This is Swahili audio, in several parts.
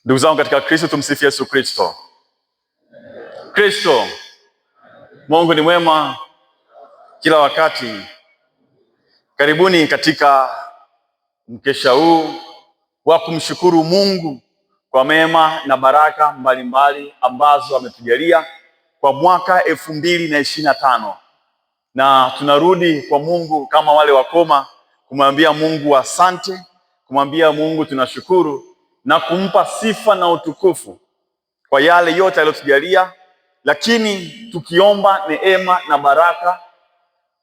Ndugu zangu katika Kristo, tumsifu Yesu Kristo. Kristo, Mungu ni mwema kila wakati. Karibuni katika mkesha huu wa kumshukuru Mungu kwa mema na baraka mbalimbali ambazo ametujalia kwa mwaka 2025. Na tunarudi kwa Mungu kama wale wakoma kumwambia Mungu asante, kumwambia Mungu tunashukuru na kumpa sifa na utukufu kwa yale yote aliyotujalia, lakini tukiomba neema na baraka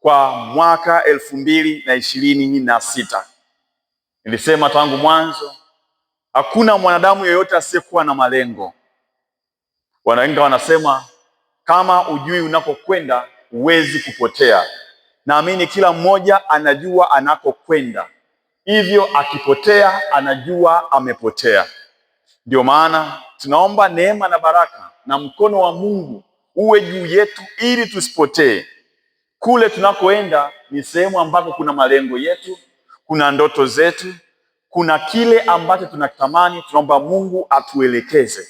kwa mwaka 2026. Nilisema tangu mwanzo, hakuna mwanadamu yeyote asiyekuwa na malengo. Wanaenga wanasema kama ujui unakokwenda huwezi kupotea. Naamini kila mmoja anajua anakokwenda, hivyo akipotea anajua amepotea. Ndio maana tunaomba neema na baraka na mkono wa Mungu uwe juu yetu ili tusipotee. Kule tunakoenda ni sehemu ambako kuna malengo yetu, kuna ndoto zetu, kuna kile ambacho tunakitamani. Tunaomba Mungu atuelekeze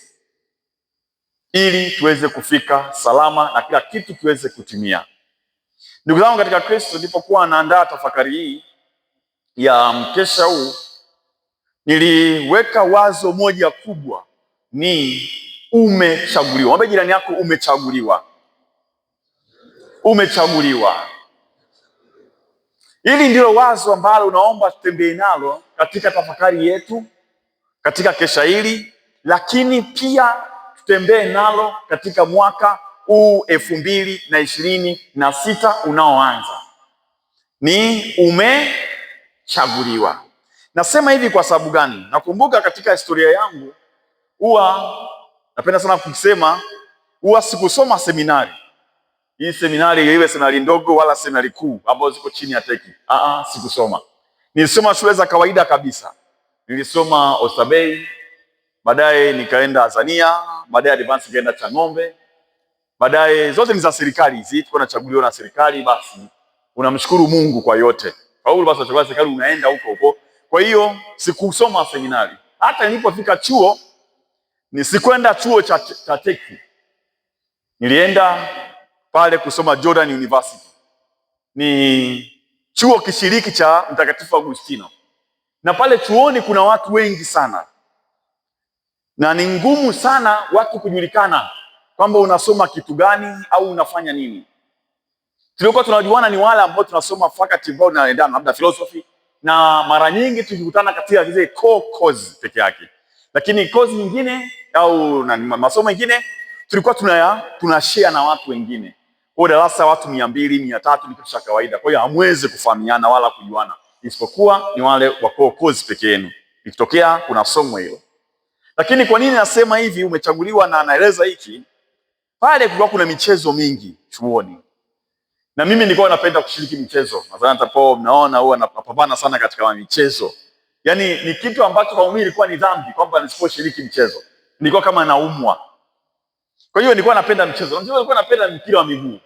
ili tuweze kufika salama na kila kitu kiweze kutimia. Ndugu zangu katika Kristo, nilipokuwa naandaa tafakari hii ya mkesha huu, niliweka wazo moja kubwa, ni umechaguliwa. Mwambie jirani yako umechaguliwa. Umechaguliwa. Hili ndilo wazo ambalo unaomba tutembee nalo katika tafakari yetu katika kesha hili, lakini pia tutembee nalo katika mwaka huu 2026 unaoanza. Ni umechaguliwa. Nasema hivi kwa sababu gani? Nakumbuka katika historia yangu huwa napenda sana kusema, huwa sikusoma seminari. Hii seminari iwe seminari ndogo wala seminari kuu ambazo ziko chini ya teki. Sikusoma. Nilisoma shule za kawaida kabisa. Nilisoma Oysterbay, baadaye nikaenda Azania, baadaye advance nikaenda Chang'ombe. Baadaye zote ni za serikali hizi, tuko nachaguliwa na serikali, basi unamshukuru Mungu kwa yote. Paulo basi unachagua serikali, unaenda huko huko. Kwa hiyo sikusoma seminari. Hata nilipofika chuo, nisikwenda chuo cha teki. Nilienda pale kusoma Jordan University. Ni chuo kishiriki cha Mtakatifu Agustino. Na pale chuoni kuna watu wengi sana. Na ni ngumu sana watu kujulikana kwamba unasoma kitu gani au unafanya nini. Tulikuwa tunajuana ni wale ambao tunasoma faculty ambao tunaendana labda philosophy, na mara nyingi tukikutana katika zile core course peke yake. Lakini course nyingine au masomo mengine tulikuwa tunashare na watu wengine. Kwa darasa watu 200, 300 ni kitu cha kawaida. Kwa hiyo hamwezi kufahamiana wala kujuana, isipokuwa ni wale wa core course peke yenu. Ikitokea kuna somo hilo. Lakini kwa nini nasema hivi umechaguliwa na naeleza hiki? Pale kulikuwa kuna michezo mingi chuoni. Na mimi nilikuwa napenda kushiriki michezo. Nadhani hapo mnaona huwa napambana sana katika michezo. Yaani ni kitu ambacho kwa mimi ilikuwa ni dhambi kwamba nisiposhiriki mchezo. Nilikuwa kama naumwa. Kwa hiyo nilikuwa napenda mchezo. Nilikuwa napenda mpira wa miguu.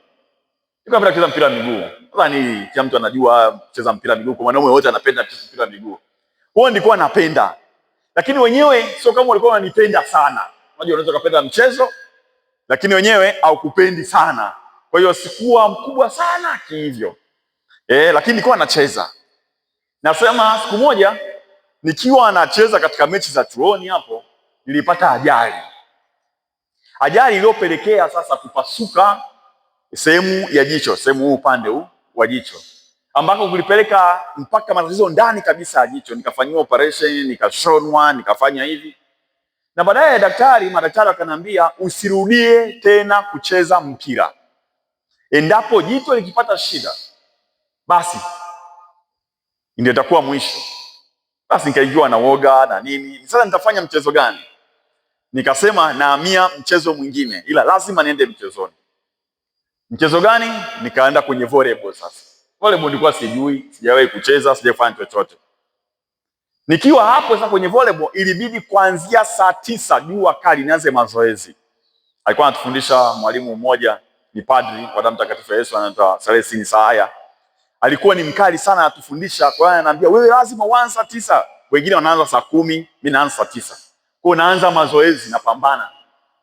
Nilikuwa napenda kucheza mpira wa miguu. Nadhani kila mtu anajua kucheza mpira wa miguu, kwa wanaume wote anapenda kucheza mpira wa miguu. Kwa hiyo nilikuwa napenda. Lakini wenyewe sio kama walikuwa wananipenda sana. Unajua unaweza kupenda mchezo lakini wenyewe haukupendi sana. Kwa hiyo sikuwa mkubwa sana hivyo. Lakini nilikuwa nacheza. Nasema siku moja nikiwa nacheza katika mechi za chuoni hapo, nilipata ajali. Ajali iliyopelekea sasa kupasuka sehemu ya jicho, sehemu huu upande huu wa jicho, ambako kulipeleka mpaka matatizo ndani kabisa ya jicho. Nikafanyiwa operation, nikashonwa, nikafanya hivi. Na baadaye madaktari wakaniambia usirudie tena kucheza mpira. Endapo jicho likipata shida, basi ndio itakuwa mwisho. Basi nikaingiwa na woga na nini. Sasa nitafanya mchezo gani? Nikasema nahamia mchezo mwingine, ila lazima niende mchezoni. Mchezo gani? Nikaenda kwenye volleyball sasa. Volleyball nilikuwa sijui, sijawahi kucheza, sijafanya chochote. Nikiwa hapo sasa kwenye volleyball, ilibidi kuanzia saa 9 jua kali nianze mazoezi. Alikuwa anatufundisha mwalimu mmoja, ni padri wa damu takatifu ya Yesu, anaitwa Celestine Sahaya. Alikuwa ni mkali sana anatufundisha, kwa hiyo ananiambia wewe lazima uanze saa 9. Wengine wanaanza saa 10, mimi naanza saa 9. Kwa naanza mazoezi, napambana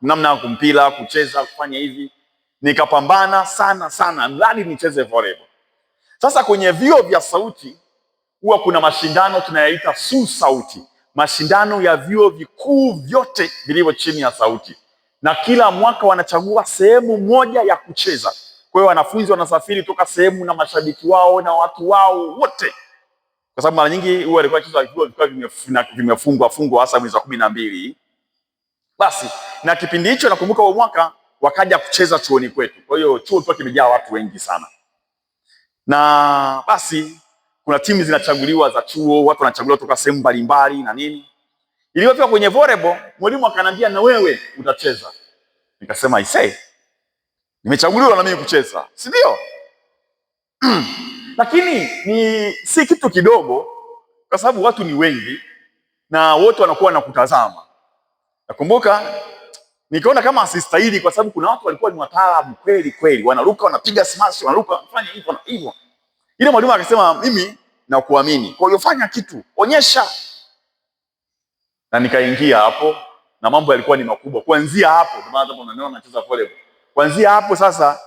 namna ya kumpira, kucheza, kufanya hivi, nikapambana sana sana mradi nicheze volleyball. Sasa kwenye vyuo vya sauti huwa kuna mashindano tunayaita SUSAUTI, mashindano ya vyuo vikuu vyote vilivyo chini ya sauti, na kila mwaka wanachagua sehemu moja ya kucheza. Kwa hiyo wanafunzi wanasafiri toka sehemu na mashabiki wao na watu wao wote, kwa sababu mara nyingi huwa ilikuwa chezo vilikuwa vimefungwa hasa mwezi wa 12. Basi na kipindi hicho nakumbuka huo mwaka wakaja kucheza chuoni kwetu. Kwa hiyo chuo kilikuwa kimejaa watu wengi sana, na basi kuna timu zinachaguliwa za chuo, watu wanachaguliwa kutoka sehemu mbalimbali na nini. Ilipofika kwenye volleyball, mwalimu akaniambia na wewe utacheza. Nikasema aisee, nimechaguliwa na mimi kucheza, si ndio? Lakini si kitu kidogo, kwa sababu watu ni wengi na wote wanakuwa wanakutazama. Nakumbuka nikaona kama asistahili, kwa sababu kuna watu walikuwa ni wataalamu kweli kweli, wanaruka, wanapiga smash, wanaruka, wanafanya hivyo na hivyo. Ile mwalimu akasema mimi nakuamini, kwa hiyo fanya kitu, onyesha. Na nikaingia hapo na mambo yalikuwa ni makubwa. Kuanzia hapo, ndio maana hapo unaona nacheza volleyball. Kuanzia hapo sasa,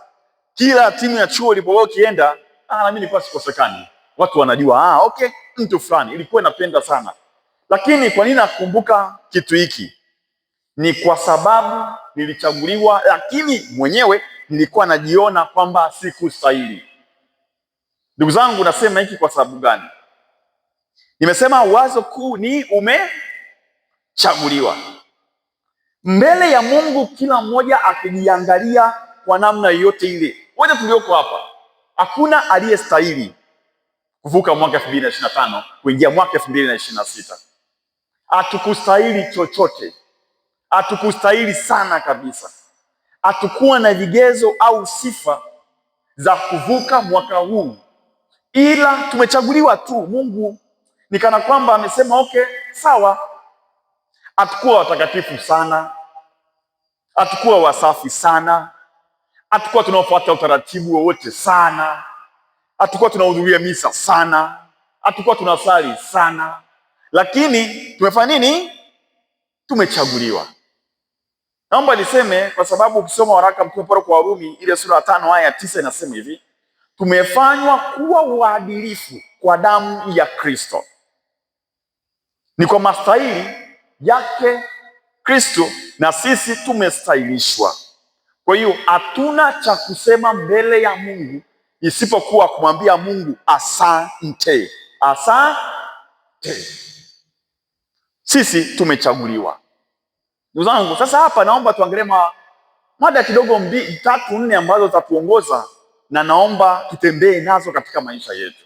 kila timu ya chuo ilipokuwa kienda, na mimi nilikuwa sikosekani. Watu wanajua okay, mtu fulani. Ilikuwa napenda sana. Lakini kwa nini nakumbuka kitu hiki? Ni kwa sababu nilichaguliwa, lakini mwenyewe nilikuwa najiona kwamba sikustahili. Ndugu zangu, nasema hiki kwa sababu gani? Nimesema wazo kuu ni umechaguliwa. Mbele ya Mungu kila mmoja akijiangalia kwa namna yote ile. Wote tulioko hapa, hakuna aliyestahili kuvuka mwaka 2025 kuingia mwaka 2026. Hatukustahili chochote. Hatukustahili sana kabisa. Hatukuwa na vigezo au sifa za kuvuka mwaka huu, ila tumechaguliwa tu. Mungu ni kana kwamba amesema okay, sawa. Hatukuwa watakatifu sana, hatukuwa wasafi sana, hatukuwa tunaofuata utaratibu wowote sana, hatukuwa tunahudhuria misa sana, hatukuwa tunasali sana, lakini tumefanya nini? Tumechaguliwa. Naomba niseme, kwa sababu ukisoma waraka Mtume Paulo kwa Warumi ile sura ya 5 aya ya 9 inasema hivi: tumefanywa kuwa waadilifu kwa damu ya Kristo. Ni kwa mastahili yake Kristo, na sisi tumestahilishwa. Kwa hiyo hatuna cha kusema mbele ya Mungu isipokuwa kumwambia Mungu asante. Asante. Sisi tumechaguliwa. Ndugu zangu, sasa hapa naomba tuangalie mada kidogo 2, 3, 4 ambazo zitatuongoza, na naomba tutembee nazo katika maisha yetu.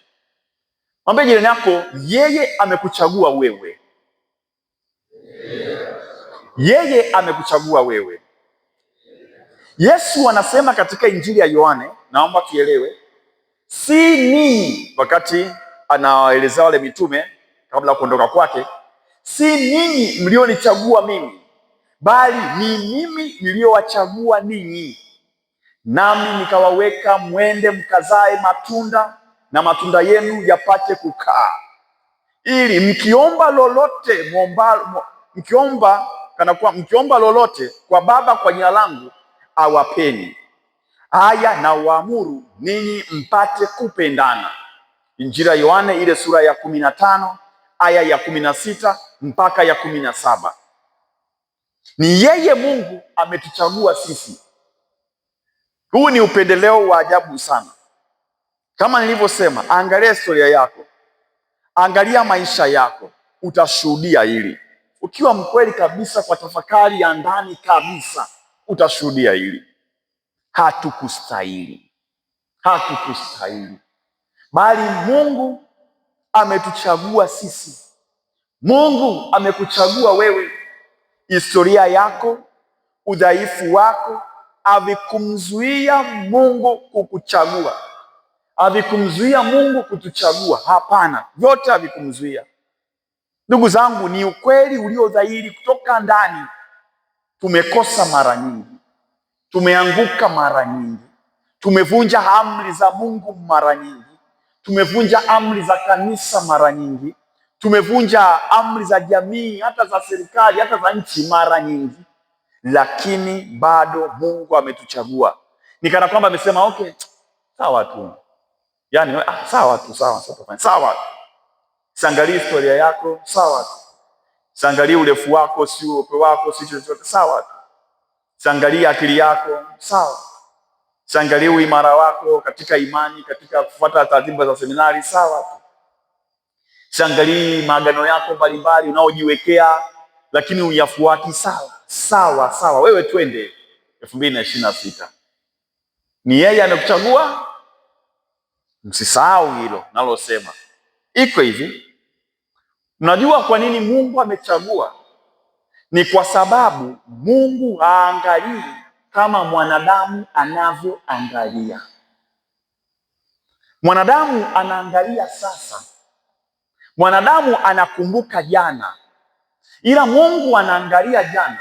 Mwambie jirani yako, yeye amekuchagua wewe. Yeye amekuchagua wewe. Yesu anasema katika Injili ya Yohane, naomba tuelewe, si ninyi, wakati anawaelezea wale mitume kabla ya kuondoka kwake, si ninyi mlionichagua mimi, bali ni mimi niliowachagua ninyi, nami nikawaweka mwende mkazae matunda, na matunda yenu yapate kukaa, ili mkiomba lolote mkiomba lolote kwa Baba kwa jina langu awapeni. Haya na waamuru ninyi mpate kupendana. Injili ya Yohane ile sura ya 15 aya ya 16 mpaka ya 17. Ni yeye Mungu ametuchagua sisi. Huu ni upendeleo wa ajabu sana. Kama nilivyosema, angalia historia yako, angalia maisha yako, utashuhudia hili. Ukiwa mkweli kabisa, kwa tafakari ya ndani kabisa, utashuhudia hili. Hatukustahili, bali Mungu ametuchagua sisi. Mungu amekuchagua wewe. Historia yako, udhaifu wako havikumzuia Mungu kukuchagua, havikumzuia Mungu kutuchagua. Hapana, vyote havikumzuia. Ndugu zangu, ni ukweli ulio dhahiri kutoka ndani. Tumekosa mara nyingi, tumeanguka mara nyingi, tumevunja amri za Mungu mara nyingi, tumevunja amri za kanisa mara nyingi, tumevunja amri za jamii, hata za serikali, hata za nchi mara nyingi, lakini bado Mungu ametuchagua. Ni kana kwamba amesema okay, sawa tu, yaani sawa tu, sawa. Siangalie historia yako, sawa tu. Siangalie urefu wako, si urefu wako, si chochote, sawa tu. Siangalie akili yako, sawa. Siangalie uimara wako katika imani, katika kufuata taratibu za seminari, sawa tu. Siangalie maagano yako mbalimbali unaojiwekea lakini uyafuati, sawa. Wewe twende 2026. Ni yeye amekuchagua, msisahau hilo nalosema. Iko hivi, mnajua kwa nini Mungu amechagua? Ni kwa sababu Mungu haangalii kama mwanadamu anavyoangalia. Mwanadamu anaangalia sasa, mwanadamu anakumbuka jana, ila Mungu anaangalia jana,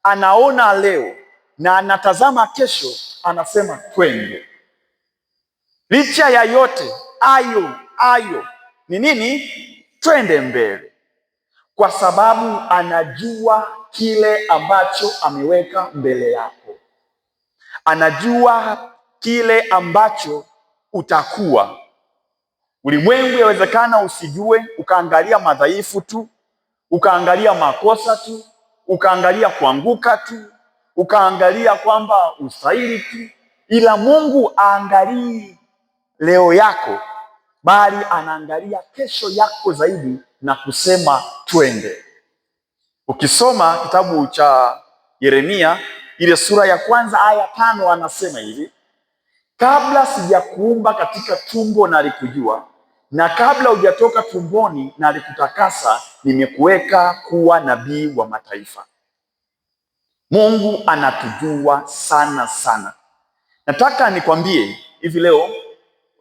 anaona leo na anatazama kesho, anasema twende. Licha ya yote ayo ni nini? Twende mbele, kwa sababu anajua kile ambacho ameweka mbele yako, anajua kile ambacho utakuwa. Ulimwengu yawezekana usijue, ukaangalia madhaifu tu, ukaangalia makosa tu, ukaangalia kuanguka tu, ukaangalia kwamba ustahili tu, ila Mungu aangalii leo yako, bali anaangalia kesho yako zaidi na kusema twende. Ukisoma kitabu cha Yeremia ile sura ya 1 aya 5, anasema hivi: kabla sijakuumba katika tumbo nalikujua, na kabla hujatoka tumboni nalikutakasa, nimekuweka kuwa nabii wa mataifa. Mungu anatujua sana. Nataka nikwambie hivi leo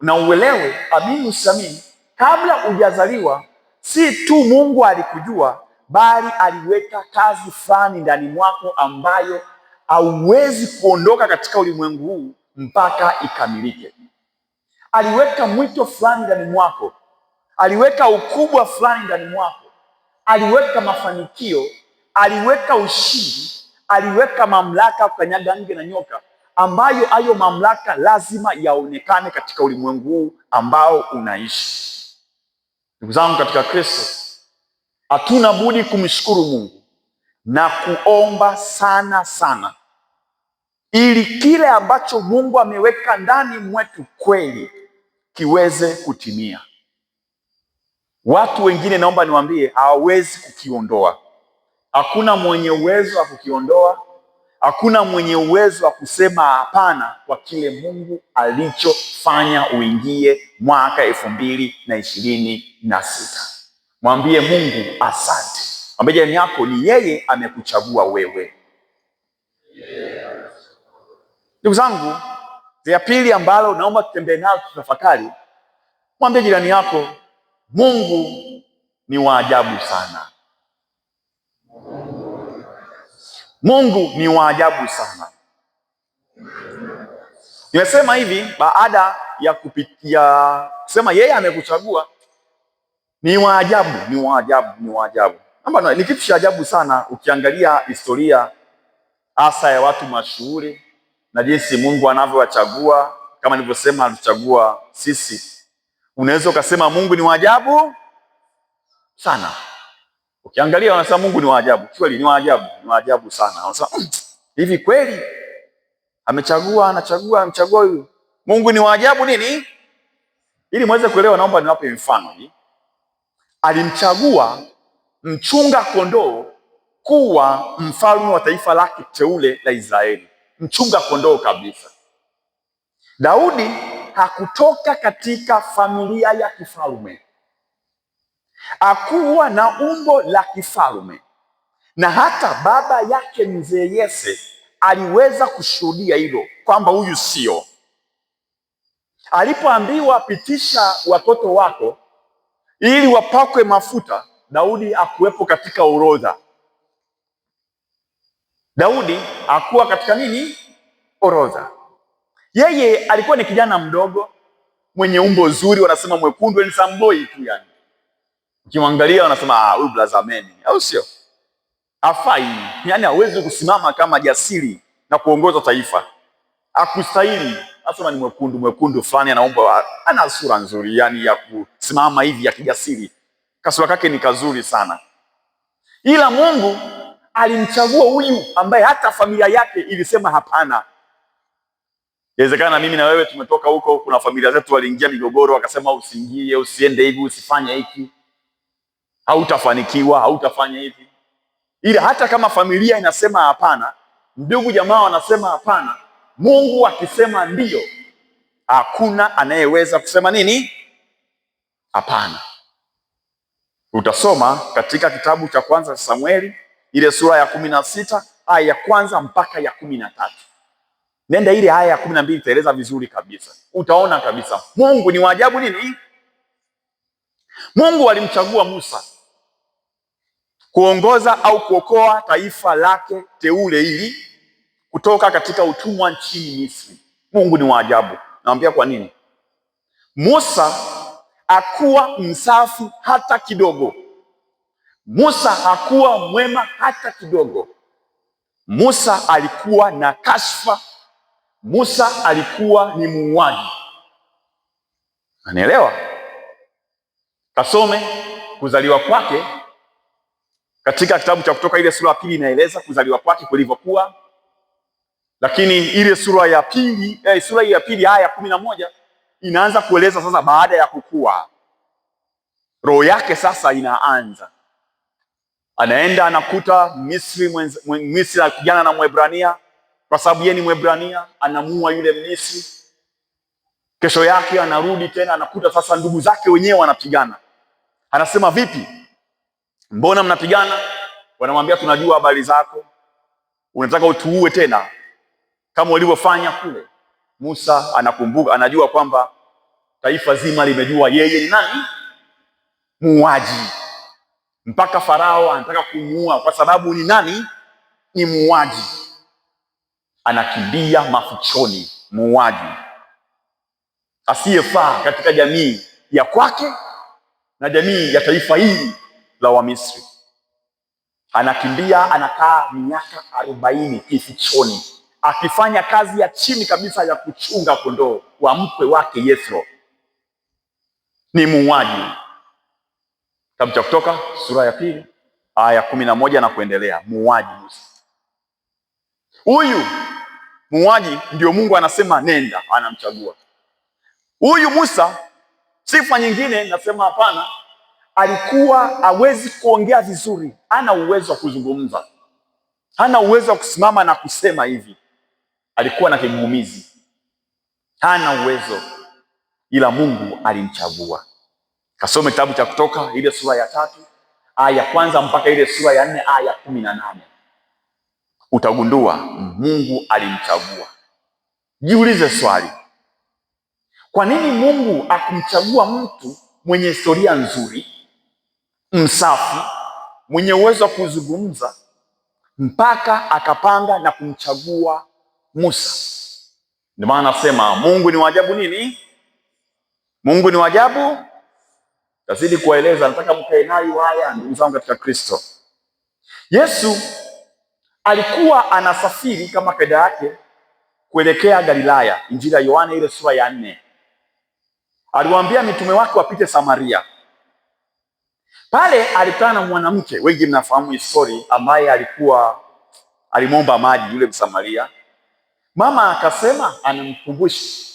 na uelewe, amini usiamini, kabla hujazaliwa si tu Mungu alikujua, bali aliweka kazi fulani ndani mwako ambayo hauwezi kuondoka katika ulimwengu huu mpaka ikamilike. Aliweka mwito fulani ndani mwako, aliweka ukubwa fulani ndani mwako, aliweka mafanikio, aliweka ushindi, aliweka mamlaka kukanyaga nge na nyoka, ambayo hayo mamlaka lazima yaonekane katika ulimwengu huu ambao unaishi. Ndugu zangu katika Kristo, hatuna budi kumshukuru Mungu na kuomba sana ili kile ambacho Mungu ameweka ndani mwetu kweli kiweze kutimia. Watu wengine naomba niwaambie, hawawezi kukiondoa. Hakuna mwenye uwezo wa kukiondoa, hakuna mwenye uwezo wa kusema hapana kwa kile Mungu alichofanya uingie mwaka 2026. Mwambie Mungu asante. Mwambie jirani yako, ni yeye amekuchagua wewe. Ndugu zangu, ya pili ambalo naomba tutembee nalo tutafakari, mwambie jirani yako, Mungu ni wa ajabu sana. Mungu ni wa ajabu sana. Nimesema hivi baada ya kupitia kusema yeye amekuchagua, ni wa ajabu. Ni kitu cha ajabu sana ukiangalia historia hasa ya watu mashuhuri na jinsi Mungu anavyowachagua. Kama nilivyosema, alituchagua sisi. Unaweza ukasema Mungu ni wa ajabu sana. Ukiangalia wanasema Mungu ni wa ajabu. Kweli ni wa ajabu sana. Wanasema hivi kweli amechagua huyu. Mungu ni wa ajabu nini? Ili muweze kuelewa, naomba niwape mfano hii. Alimchagua mchunga kondoo kuwa mfalme wa taifa lake teule la Israeli. Mchunga kondoo kabisa. Daudi hakutoka katika familia ya kifalme, hakuwa na umbo la kifalme, na hata baba yake mzee Yese aliweza kushuhudia hilo kwamba huyu sio. Alipoambiwa pitisha watoto wako ili wapakwe mafuta, Daudi hakuwepo katika orodha. Daudi hakuwa katika nini? Orodha. Yeye alikuwa ni kijana mdogo mwenye umbo zuri, wanasema mwekundu, ni samboi tu yani. Ukimwangalia wanasema huyu blazameni, au sio? Afai, yani hawezi kusimama kama jasiri na kuongoza taifa. Akustahili. Asema ni mwekundu fulani, anaomba, ana sura nzuri yani ya kusimama hivi ya kijasiri. Kasura kake ni kazuri sana. Ila Mungu alimchagua huyu ambaye hata familia yake ilisema hapana. Inawezekana mimi na wewe tumetoka huko, kuna familia zetu waliingia migogoro, wakasema usiingie, usiende hivi, usifanye hiki, hautafanikiwa, hautafanya hivi. Ila hata kama familia inasema hapana, ndugu jamaa wanasema hapana, Mungu akisema ndio, hakuna anayeweza kusema nini? Hapana. Utasoma katika kitabu cha kwanza cha Samueli ile sura ya 16 aya ya kwanza mpaka ya 13. Nenda ile aya ya 12 itaeleza vizuri kabisa. Utaona kabisa Mungu ni waajabu nini? Mungu alimchagua Musa kuongoza au kuokoa taifa lake teule hili kutoka katika utumwa nchini Misri. Mungu ni waajabu. Naambia kwa nini? Musa hakuwa msafi hata kidogo. Musa hakuwa mwema hata kidogo. Musa alikuwa na kashfa. Musa alikuwa ni muuaji. Anaelewa? Kasome kuzaliwa kwake katika kitabu cha Kutoka ile sura ya 2 inaeleza kuzaliwa kwake kulivyokuwa. Lakini ile sura ya pili aya ya 11 inaanza kueleza sasa baada ya kukua. Roho yake sasa inaanza. Anaenda anakuta Misri anapigana na Mwebrania, kwa sababu yeye ni Mwebrania, anamuua yule Misri. Kesho yake anarudi tena anakuta sasa ndugu zake wenyewe wanapigana. Anasema vipi? Mbona mnapigana? Wanamwambia tunajua habari zako. Unataka utuue tena kama ulivyofanya kule. Musa anakumbuka, anajua kwamba taifa zima limejua yeye ni nani? Muuaji. Mpaka Farao anataka kumuua kwa sababu ni nani? Ni muuaji. Anakimbia mafichoni, muuaji asiyefaa katika jamii ya kwake na jamii ya taifa hili la Wamisri. Anakimbia, anakaa miaka 40 kifichoni, akifanya kazi ya chini kabisa ya kuchunga kondoo wa mkwe wake Yethro. Ni muuaji. Kitabu cha Kutoka sura ya 2 aya 11 na kuendelea. Muuaji Musa. Huyu muuaji ndio Mungu anasema nenda, anamchagua. Huyu Musa, sifa nyingine nasema hapana, alikuwa hawezi kuongea vizuri, hana uwezo wa kuzungumza, hana uwezo wa kusimama na kusema hivi. Alikuwa na kigugumizi, hana uwezo, ila Mungu alimchagua. Kasome kitabu cha Kutoka ile sura ya 3 aya ya kwanza mpaka ile sura ya 4 aya 18. Utagundua Mungu alimchagua. Jiulize swali, kwa nini Mungu akumchagua mtu mwenye historia nzuri, msafi, mwenye uwezo wa kuzungumza, mpaka akapanga na kumchagua Musa? Ndio maana nasema Mungu ni waajabu nini? Mungu ni waajabu. Tazidi kuwaeleza, nataka mkae nayo haya ndugu zangu katika Kristo. Yesu alikuwa anasafiri kama kaida yake kuelekea Galilaya. Injili ya Yohana ile sura ya 4. Aliwaambia mitume wake wapite Samaria. Pale alikutana na mwanamke, wengi mnafahamu histori, ambaye alimwomba maji yule Msamaria. Mama akasema, anamkumbusha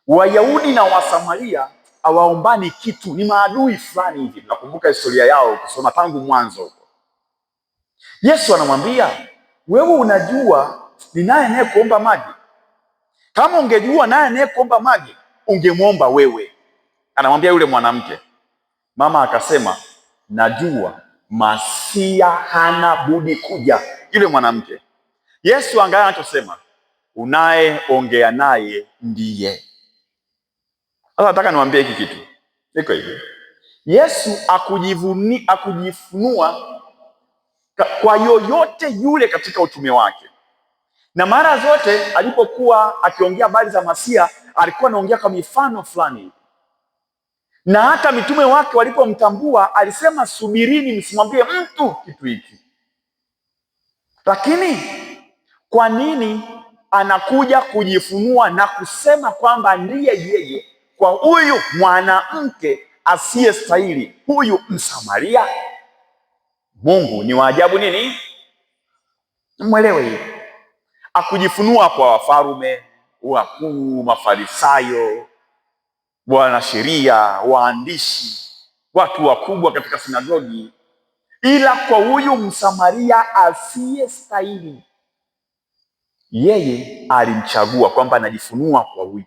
Wayahudi na Wasamaria hawaombani kitu, ni maadui fulani hivi. Nakumbuka historia yao kusoma tangu mwanzo. Yesu anamwambia, wewe unajua ni naye anayekuomba maji. Kama ungejua naye anayekuomba maji, ungemwomba wewe. Anamwambia yule mwanamke. Mama akasema, najua Masia hana budi kuja. Yule mwanamke, Yesu angalia anachosema, unayeongea naye ndiye. Sasa nataka niwaambie hiki kitu. Niko hivi. Yesu akujifunua kwa yoyote yule katika utume wake. Na mara zote alipokuwa akiongea habari za Masia, alikuwa anaongea kwa mifano fulani. Na hata mitume wake walipomtambua alisema, subirini, msimwambie mtu kitu hiki. Lakini kwa nini anakuja kujifunua na kusema kwamba ndiye yeye kwa huyu mwanamke asiyestahili, huyu Msamaria? Mungu ni wa ajabu nini? Mwelewe hivi. Akujifunua kwa wafalme, wakuu, Mafarisayo, bwana sheria, waandishi, watu wakubwa katika sinagogi, ila kwa huyu Msamaria asiyestahili, yeye alimchagua kwamba anajifunua kwa huyu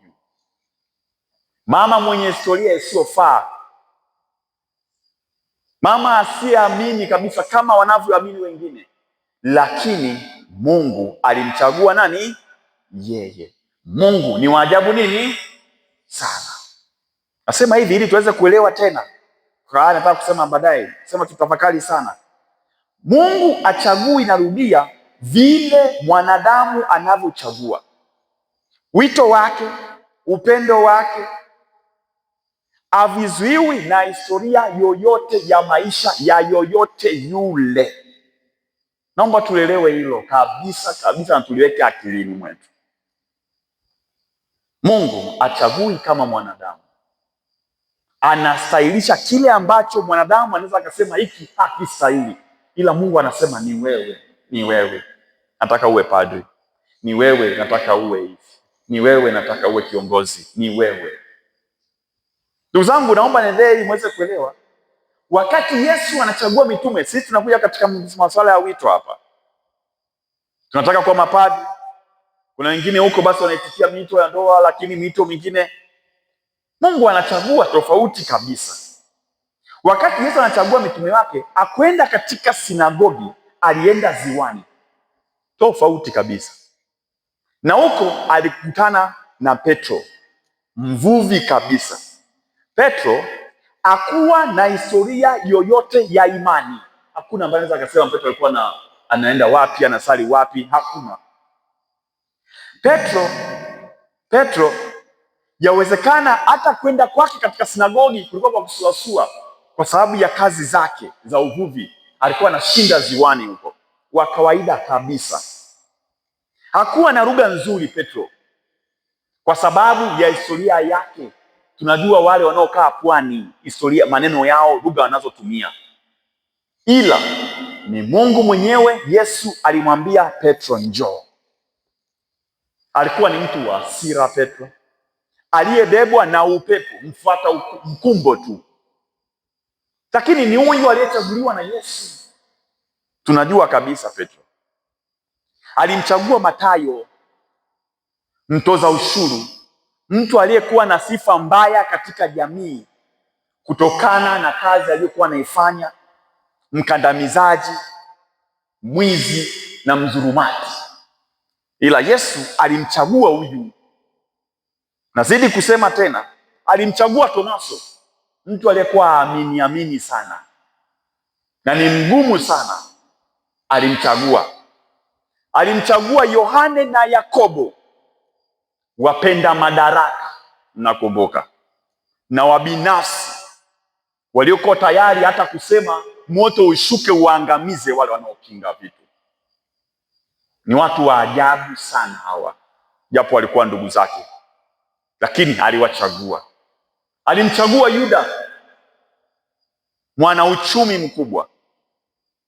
mama mwenye historia isiyofaa, mama asiyeamini kabisa kama wanavyoamini wengine, lakini Mungu alimchagua nani? Yeye. Mungu ni wa ajabu nini? Sana. Nasema hivi ili tuweze kuelewa tena. Nataka kusema baadaye, sema tutafakari sana. Mungu achagui, narudia, vile mwanadamu anavyochagua. Wito wake, upendo wake havizuiwi na historia yoyote ya maisha ya yoyote yule. Naomba tuelewe hilo kabisa kabisa na tuliweke akilini mwetu. Mungu achagui kama mwanadamu. Anastahilisha kile ambacho mwanadamu anaweza akasema hiki hakistahili, ila Mungu anasema ni wewe, ni wewe nataka uwe padri, ni wewe nataka uwe hivi, ni wewe nataka uwe kiongozi, ni wewe. Ndugu zangu, naomba niendelee ili muweze kuelewa. Wakati Yesu anachagua mitume, sisi tunakuja katika masuala ya wito hapa. Tunataka kuwa mapadri. Kuna wengine huko basi wanaitikia mito ya ndoa, lakini mito mingine Mungu anachagua tofauti kabisa. Wakati Yesu anachagua mitume wake, akwenda katika sinagogi, alienda ziwani, tofauti kabisa. Na huko alikutana na Petro, mvuvi kabisa. Petro hakuwa na historia yoyote ya imani. Hakuna ambaye anaweza akasema Petro alikuwa anaenda wapi, anasali wapi, hakuna. Petro yawezekana hata kwenda kwake katika sinagogi kulikuwa kwa kusuasua, kwa sababu ya kazi zake za uvuvi. Alikuwa anashinda ziwani huko, wa kawaida kabisa. Hakuwa na lugha nzuri Petro, kwa sababu ya historia yake. Tunajua wale wanaokaa pwani, historia, maneno yao, lugha wanazotumia. Ila ni Mungu mwenyewe. Yesu alimwambia Petro, njoo. Alikuwa ni mtu wa hasira Petro, aliyebebwa na upepo, mfuata mkumbo tu, lakini ni huyu aliyechaguliwa na Yesu. Tunajua kabisa Petro alimchagua Mathayo, mtoza ushuru, mtu aliyekuwa na sifa mbaya katika jamii kutokana na kazi aliyokuwa anaifanya, mkandamizaji, mwizi na mdhulumaji. Ila Yesu alimchagua huyu. Nazidi kusema tena, alimchagua Tomaso, mtu aliyekuwa amini sana na ni mgumu sana. Alimchagua Yohane na Yakobo, wapenda madaraka, nakumbuka, na wabinafsi, waliokuwa tayari hata kusema moto ushuke uangamize wale wanaopinga vitu. Ni watu wa ajabu sana hawa, japo walikuwa ndugu zake, lakini aliwachagua. Alimchagua Yuda, mwana uchumi mkubwa,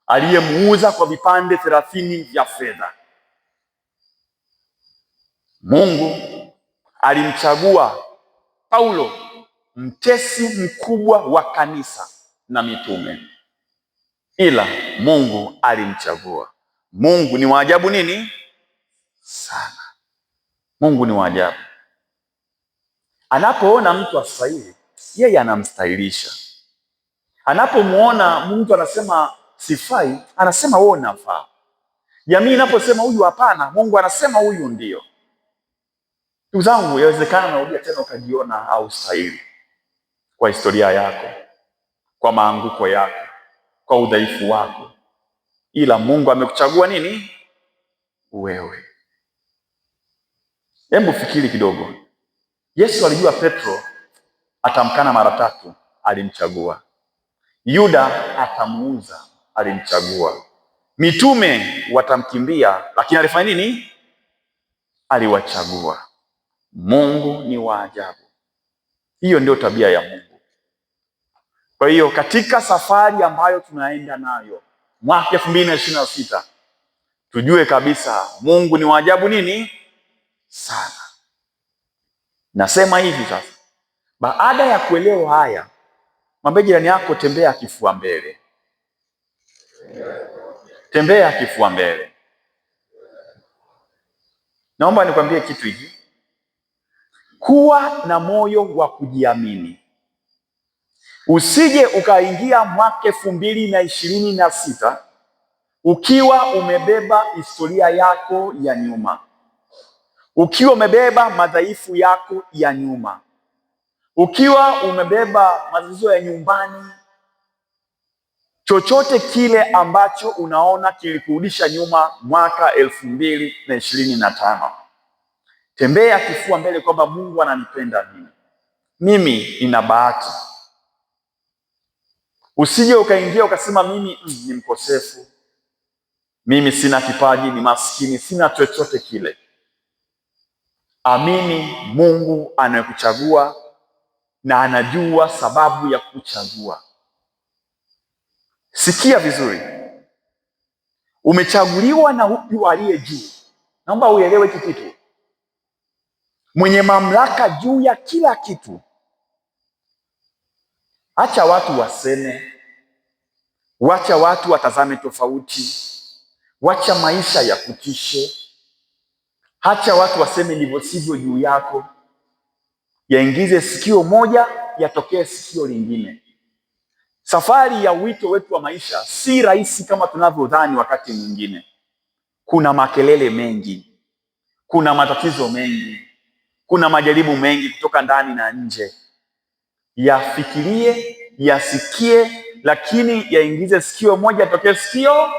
aliyemuuza kwa vipande 30 vya fedha. Mungu alimchagua Paulo, mtesi mkubwa wa kanisa na mitume, ila Mungu alimchagua. Mungu ni wa ajabu nini? Sana. Mungu ni wa ajabu. Anapoona mtu astahili, yeye anamstahilisha. Anapomuona mtu anasema sifai, anasema wewe unafaa. Jamii inaposema huyu hapana, Mungu anasema huyu ndio. Ndugu zangu, yawezekana narudia tena ukajiona haustahili kwa historia yako, kwa maanguko yako, kwa udhaifu wako, ila Mungu amekuchagua nini? Wewe. Hebu fikiri kidogo. Yesu alijua Petro atamkana mara 3, alimchagua. Yuda atamuuza, alimchagua. Mitume watamkimbia, lakini alifanya nini? Aliwachagua. Mungu ni wa ajabu. Hiyo ndio tabia ya Mungu. Kwa hiyo katika safari ambayo tunaenda nayo mwaka 2026, tujue kabisa Mungu ni wa ajabu nini? Sana. Nasema hivi sasa, baada ya kuelewa haya, mwambie jirani yako, tembea kifua mbele. Tembea kifua mbele. Naomba nikwambie kitu hiki. Kuwa na moyo wa kujiamini. Usije ukaingia mwaka 2026 ukiwa umebeba historia yako ya nyuma, ukiwa umebeba madhaifu yako ya nyuma, ukiwa umebeba matatizo ya nyumbani, chochote kile ambacho unaona kilikurudisha nyuma mwaka 2025. Tembea kifua mbele kwamba Mungu ananipenda mimi nina bahati. Usije ukaingia ukasema mimi ni mkosefu, mimi sina kipaji, ni maskini, sina chochote kile. Amini Mungu anayekuchagua na anajua sababu ya kuchagua. Sikia vizuri, umechaguliwa na huyu aliye juu. Naomba uelewe hiki kitu, mwenye mamlaka juu ya kila kitu. Acha watu waseme, wacha watu watazame tofauti, wacha maisha ya kutishe, acha watu waseme ndivyo sivyo juu yako. Yaingize sikio moja, yatokee sikio lingine. Safari ya wito wetu wa maisha si rahisi kama tunavyodhani. Wakati mwingine kuna makelele mengi, kuna matatizo mengi, kuna majaribu mengi kutoka ndani na nje. Yafikirie, yasikie, lakini yaingize sikio moja, yatokee sikio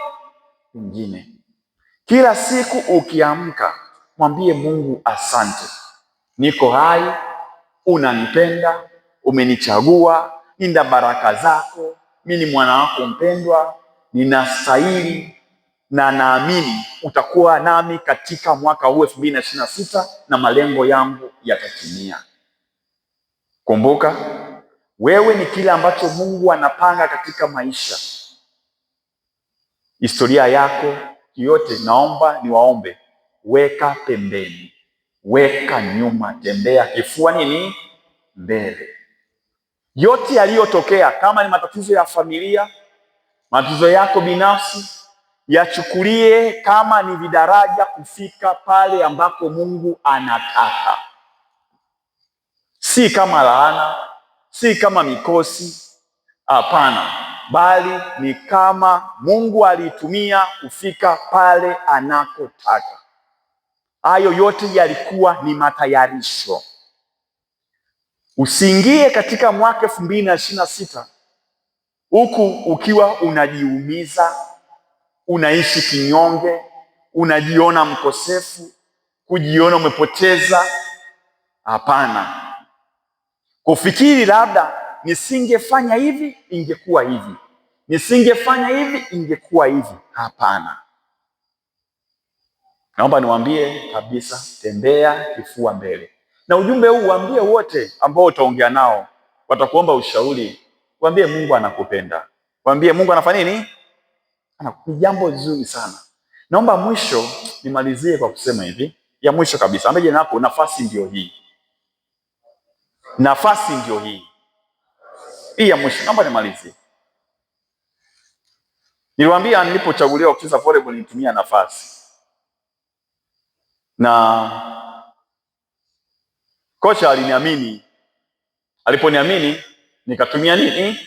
lingine. Kila siku ukiamka, mwambie Mungu asante, niko hai, unanipenda, umenichagua, ninda baraka zako, mimi ni mwana wako mpendwa, ninastahili na naamini utakuwa nami katika mwaka huu 2026 na malengo yangu yatatimia. Kumbuka, wewe ni kile ambacho Mungu anapanga katika maisha. Historia yako yote, naomba niwaombe, weka pembeni, weka nyuma, tembea kifua nini? Mbele. Yote yaliyotokea, kama ni matatizo ya familia, matatizo yako binafsi, yachukulie kama ni vidaraja kufika pale ambako Mungu anataka. Si kama laana, si kama mikosi, hapana, bali ni kama Mungu alitumia kufika pale anakotaka. Hayo yote yalikuwa ni matayarisho. Usiingie katika mwaka 2026 huku ukiwa unajiumiza, unaishi kinyonge, unajiona mkosefu, kujiona umepoteza. Hapana. Kufikiri labda nisingefanya hivi ingekuwa hivi, nisingefanya hivi ingekuwa hivi. Hapana. Naomba niwaambie kabisa, tembea kifua mbele. Na ujumbe huu waambie wote ambao utaongea nao, watakuomba ushauri, waambie Mungu anakupenda, waambie Mungu anafanya nini? Ni jambo zuri sana. Naomba mwisho nimalizie kwa kusema hivi, ya mwisho kabisa, ambaye nako nafasi ndio hii. Nafasi ndio hii. Hii ya mwisho, naomba nimalizie. Niliwaambia nilipochaguliwa kucheza volleyball nilitumia nafasi. Na kocha aliniamini. Aliponiamini nikatumia nini?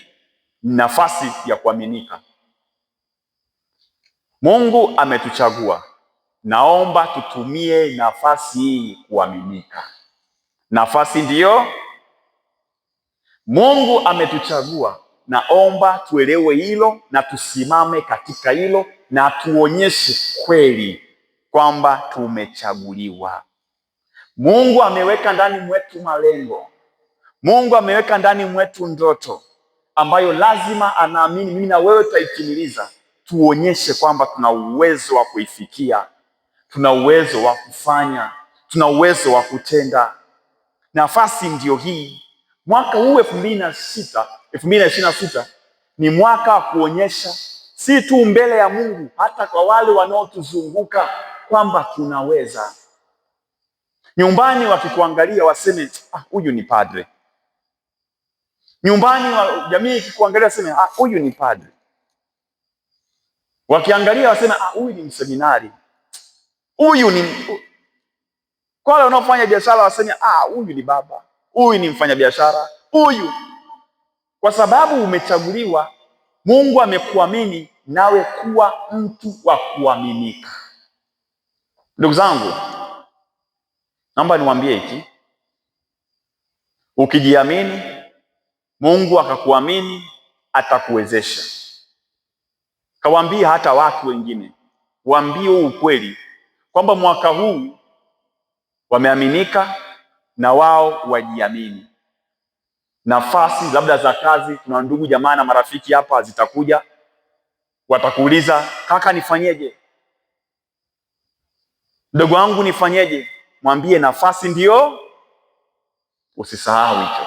Nafasi ya kuaminika. Mungu ametuchagua. Naomba tutumie nafasi hii kuaminika. Nafasi ndiyo. Mungu ametuchagua. Naomba tuelewe hilo na tusimame katika hilo na tuonyeshe kweli kwamba tumechaguliwa. Mungu ameweka ndani mwetu malengo. Mungu ameweka ndani mwetu ndoto ambayo lazima anaamini mimi na wewe tutaitimiliza. Tuonyeshe kwamba tuna uwezo wa kuifikia, tuna uwezo wa kufanya, tuna uwezo wa kutenda. Nafasi ndio hii. Mwaka huu 2026 ni mwaka wa kuonyesha si tu mbele ya Mungu, hata kwa wale wanaotuzunguka kwamba tunaweza. Nyumbani wakikuangalia waseme huyu ni padre. Nyumbani jamii ikikuangalia waseme huyu ni padre. Wakiangalia waseme huyu ni mseminari. Huyu ni kwa wale wanaofanya biashara waseme huyu ni baba. Huyu ni mfanyabiashara. Huyu kwa sababu umechaguliwa, Mungu amekuamini nawe kuwa mtu wa kuaminika. Ndugu zangu, naomba niwaambie hiki. Ukijiamini, Mungu akakuamini, atakuwezesha. Kawaambie hata watu wengine, waambie ukweli kwamba mwaka huu wameaminika na wao wajiamini. Nafasi labda za kazi, tuna ndugu jamaa na marafiki hapa zitakuja, watakuuliza kaka, nifanyeje? Ndugu wangu, nifanyeje? Mwambie nafasi ndio, usisahau hicho.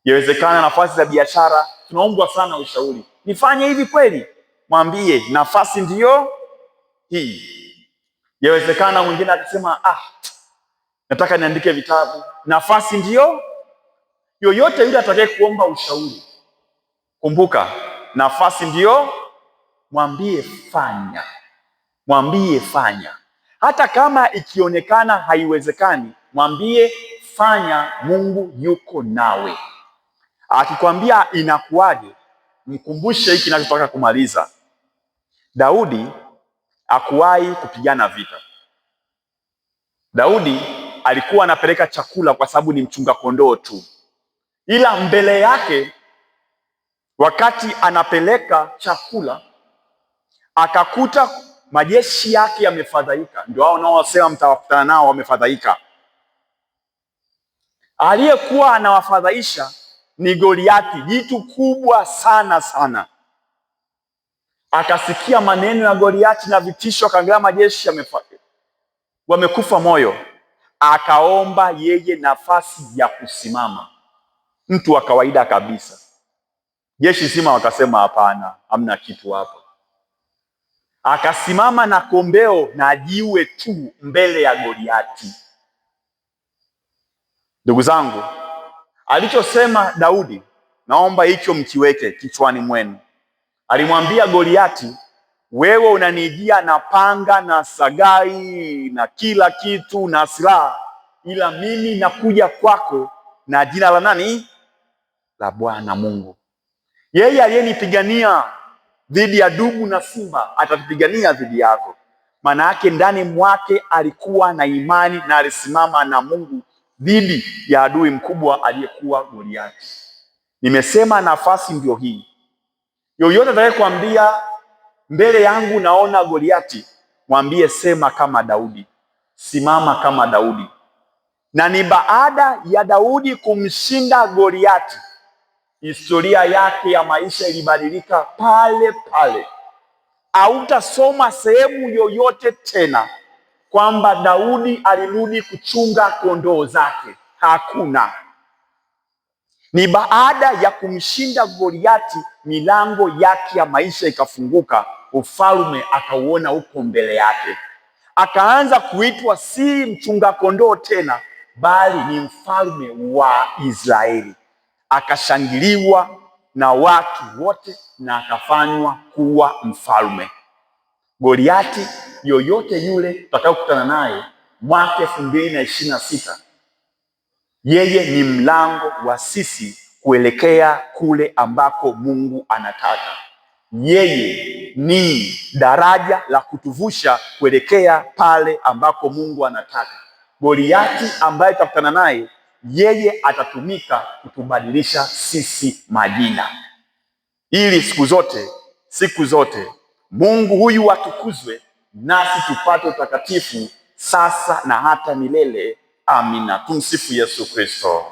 Yawezekana nafasi za biashara, tunaombwa sana ushauri, nifanye hivi kweli? Mwambie nafasi ndio hii. Yawezekana mwingine akasema nataka niandike vitabu, nafasi ndio. Yoyote yule atakaye kuomba ushauri, kumbuka nafasi ndio, mwambie fanya. Mwambie fanya. Hata kama ikionekana haiwezekani, mwambie fanya, Mungu yuko nawe. Akikwambia inakuwaje, mkumbushe hiki ninachotaka kumaliza. Daudi hakuwahi kupigana vita. Daudi alikuwa anapeleka chakula kwa sababu ni mchunga kondoo tu. Ila mbele yake wakati anapeleka chakula akakuta majeshi yake yamefadhaika. Ndio hao wanaosema mtawakutana nao wamefadhaika. Aliyekuwa anawafadhaisha ni Goliati, jitu kubwa sana sana. Akasikia maneno ya Goliati na vitisho, akaangalia majeshi wamekufa moyo, akaomba yeye nafasi ya kusimama. Mtu wa kawaida kabisa. Jeshi zima wakasema hapana, hamna kitu hapa. Akasimama na kombeo na jiwe tu mbele ya Goliati. Ndugu zangu, alichosema Daudi, naomba hicho mkiweke kichwani mwenu. Alimwambia Goliati, wewe unanijia na panga na sagai na kila kitu na silaha, ila mimi nakuja kwako na jina la nani? La Bwana Mungu. Yeye aliyenipigania dhidi ya dubu na simba atatupigania dhidi yako. Maana yake ndani mwake alikuwa na imani na alisimama na Mungu dhidi ya adui mkubwa aliyekuwa Goliati. Nimesema nafasi ndio hii. Yoyote atakayekwambia mbele yangu naona Goliati, mwambie sema kama Daudi, simama kama Daudi. Na ni baada ya Daudi kumshinda Goliati, historia yake ya maisha ilibadilika pale pale. Hautasoma sehemu yoyote tena kwamba Daudi alirudi kuchunga kondoo zake. Hakuna. Ni baada ya kumshinda Goliati, milango yake ya maisha ikafunguka, ufalme akauona uko mbele yake. Akaanza kuitwa si mchunga kondoo tena, bali ni mfalme wa Israeli. Akashangiliwa na watu wote na akafanywa kuwa mfalme. Goliati yoyote yule tutakayokutana naye mwaka 2026, yeye ni mlango wa sisi kuelekea kule ambako Mungu anataka. Yeye ni daraja la kutuvusha kuelekea pale ambako Mungu anataka. Goliati ambaye tutakutana naye, yeye atatumika kutubadilisha sisi majina, ili siku zote Mungu huyu atukuzwe, nasi tupate utakatifu sasa na hata milele. Amina. Tumsifu Yesu Kristo.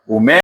umeme